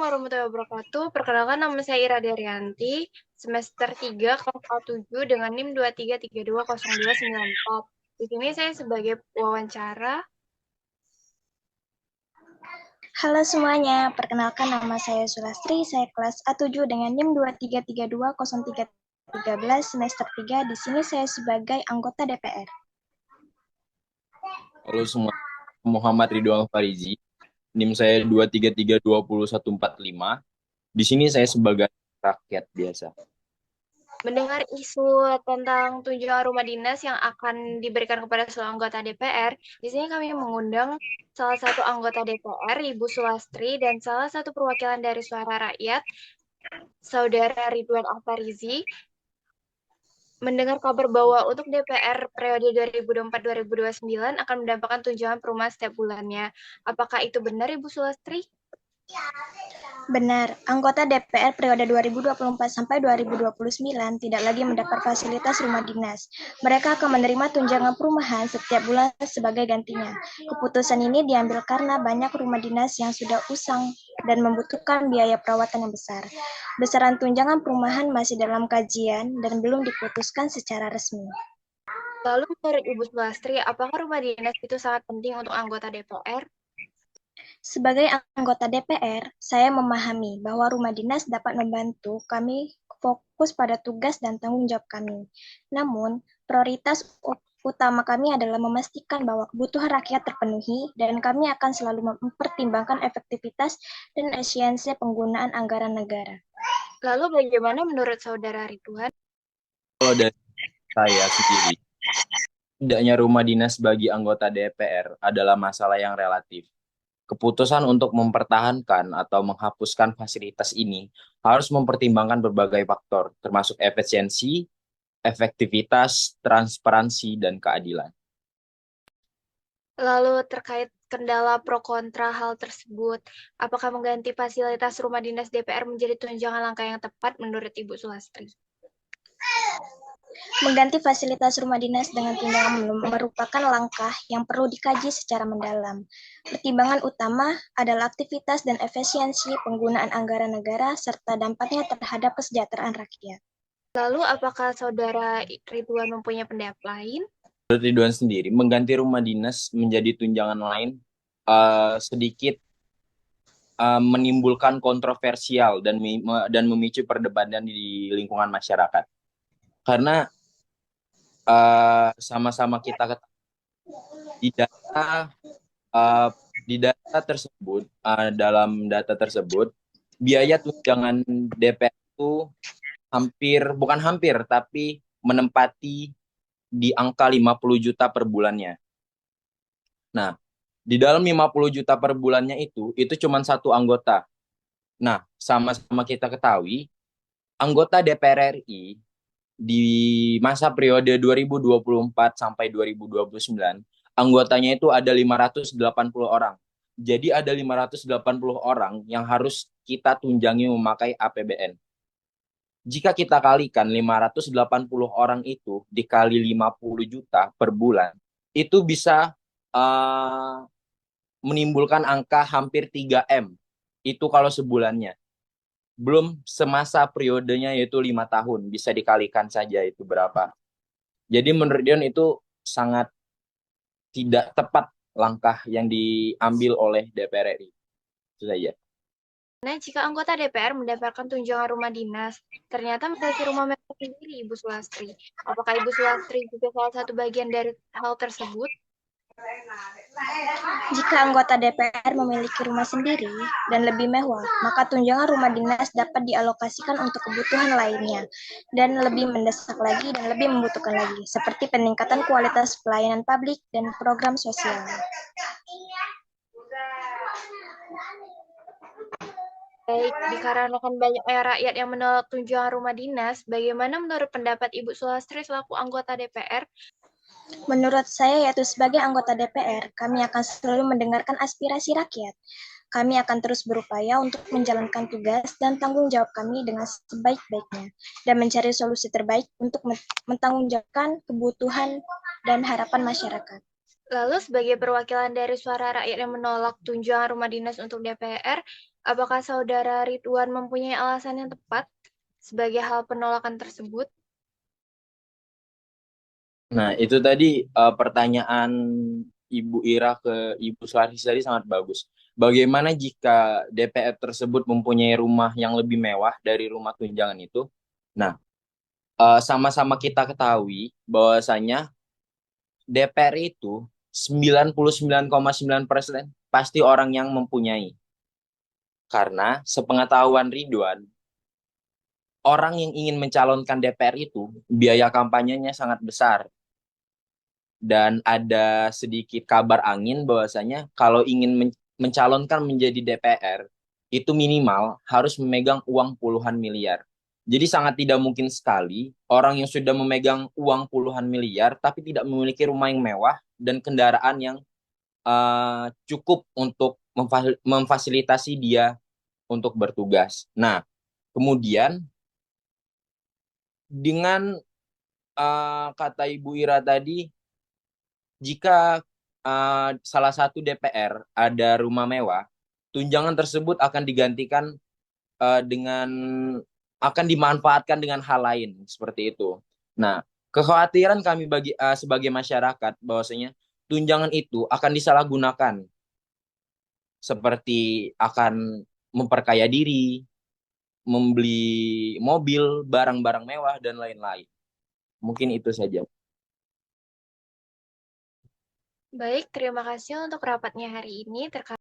warahmatullahi wabarakatuh. Perkenalkan nama saya Ira Derianti, semester 3 kelas A7 dengan NIM 23320294. Di sini saya sebagai wawancara. Halo semuanya, perkenalkan nama saya Sulastri, saya kelas A7 dengan NIM 23320313 semester 3. Di sini saya sebagai anggota DPR. Halo semua, Muhammad Ridwan Farizi. NIM saya 233202145. Di sini saya sebagai rakyat biasa. Mendengar isu tentang tunjangan rumah dinas yang akan diberikan kepada seluruh anggota DPR, di sini kami mengundang salah satu anggota DPR, Ibu Sulastri, dan salah satu perwakilan dari Suara Rakyat, Saudara Ridwan Alfarizi, mendengar kabar bahwa untuk DPR periode 2024-2029 akan mendapatkan tunjangan perumahan setiap bulannya. Apakah itu benar, Ibu Sulastri? Benar, anggota DPR periode 2024 sampai 2029 tidak lagi mendapat fasilitas rumah dinas. Mereka akan menerima tunjangan perumahan setiap bulan sebagai gantinya. Keputusan ini diambil karena banyak rumah dinas yang sudah usang dan membutuhkan biaya perawatan yang besar. Besaran tunjangan perumahan masih dalam kajian dan belum diputuskan secara resmi. Lalu menurut Ibu Sulastri, apakah rumah dinas itu sangat penting untuk anggota DPR? Sebagai anggota DPR, saya memahami bahwa rumah dinas dapat membantu kami fokus pada tugas dan tanggung jawab kami. Namun, prioritas utama kami adalah memastikan bahwa kebutuhan rakyat terpenuhi dan kami akan selalu mempertimbangkan efektivitas dan efisiensi penggunaan anggaran negara. Lalu bagaimana menurut Saudara Ridwan? Kalau dari saya sendiri, tidaknya rumah dinas bagi anggota DPR adalah masalah yang relatif. Keputusan untuk mempertahankan atau menghapuskan fasilitas ini harus mempertimbangkan berbagai faktor, termasuk efisiensi, efektivitas, transparansi, dan keadilan. Lalu terkait kendala pro kontra hal tersebut, apakah mengganti fasilitas rumah dinas DPR menjadi tunjangan langkah yang tepat menurut Ibu Sulastri? Mengganti fasilitas rumah dinas dengan tunjangan merupakan langkah yang perlu dikaji secara mendalam. Pertimbangan utama adalah aktivitas dan efisiensi penggunaan anggaran negara serta dampaknya terhadap kesejahteraan rakyat. Lalu apakah Saudara Ridwan mempunyai pendapat lain? Menurut Ridwan sendiri, mengganti rumah dinas menjadi tunjangan lain sedikit menimbulkan kontroversial dan memicu perdebatan di lingkungan masyarakat. Karena sama-sama kita ketahui di data tersebut, dalam data tersebut, biaya tunjangan DPR itu bukan hampir, tapi menempati di angka 50 juta per bulannya. Nah, di dalam 50 juta per bulannya itu cuma satu anggota. Nah, sama-sama kita ketahui, anggota DPR RI di masa periode 2024 sampai 2029, anggotanya itu ada 580 orang. Jadi ada 580 orang yang harus kita tunjangi memakai APBN. Jika kita kalikan 580 orang itu dikali 50 juta per bulan, itu bisa menimbulkan angka hampir 3M. Itu kalau sebulannya. Belum semasa periodenya yaitu 5 tahun. Bisa dikalikan saja itu berapa. Jadi menurut Dion itu sangat tidak tepat langkah yang diambil oleh DPR RI. Itu saja. Nah, jika anggota DPR mendapatkan tunjangan rumah dinas, ternyata memiliki rumah mewah sendiri, Ibu Sulastri. Apakah Ibu Sulastri juga salah satu bagian dari hal tersebut? Jika anggota DPR memiliki rumah sendiri dan lebih mewah, maka tunjangan rumah dinas dapat dialokasikan untuk kebutuhan lainnya dan lebih mendesak lagi dan lebih membutuhkan lagi, seperti peningkatan kualitas pelayanan publik dan program sosial. Baik, dikarenakan banyaknya rakyat yang menolak tunjangan rumah dinas, bagaimana menurut pendapat Ibu Sulastri selaku anggota DPR? Menurut saya, yaitu sebagai anggota DPR, kami akan selalu mendengarkan aspirasi rakyat. Kami akan terus berupaya untuk menjalankan tugas dan tanggung jawab kami dengan sebaik-baiknya dan mencari solusi terbaik untuk mentanggungjawabkan kebutuhan dan harapan masyarakat. Lalu sebagai perwakilan dari suara rakyat yang menolak tunjangan rumah dinas untuk DPR, apakah Saudara Ridwan mempunyai alasan yang tepat sebagai hal penolakan tersebut? Nah, itu tadi pertanyaan Ibu Ira ke Ibu Sularsi tadi sangat bagus. Bagaimana jika DPR tersebut mempunyai rumah yang lebih mewah dari rumah tunjangan itu? Nah, sama-sama kita ketahui bahwasanya DPR itu 99,9% pasti orang yang mempunyai. Karena sepengetahuan Ridwan, orang yang ingin mencalonkan DPR itu biaya kampanyenya sangat besar. Dan ada sedikit kabar angin bahwasanya kalau ingin mencalonkan menjadi DPR itu minimal harus memegang uang puluhan miliar. Jadi sangat tidak mungkin sekali orang yang sudah memegang uang puluhan miliar tapi tidak memiliki rumah yang mewah dan kendaraan yang cukup untuk memfasilitasi dia untuk bertugas. Nah, kemudian dengan kata Ibu Ira tadi, jika salah satu DPR ada rumah mewah, tunjangan tersebut akan digantikan dengan akan dimanfaatkan dengan hal lain seperti itu. Nah, kekhawatiran kami sebagai masyarakat bahwasanya tunjangan itu akan disalahgunakan seperti akan memperkaya diri, membeli mobil, barang-barang mewah dan lain-lain. Mungkin itu saja. Baik, terima kasih untuk rapatnya hari ini terkait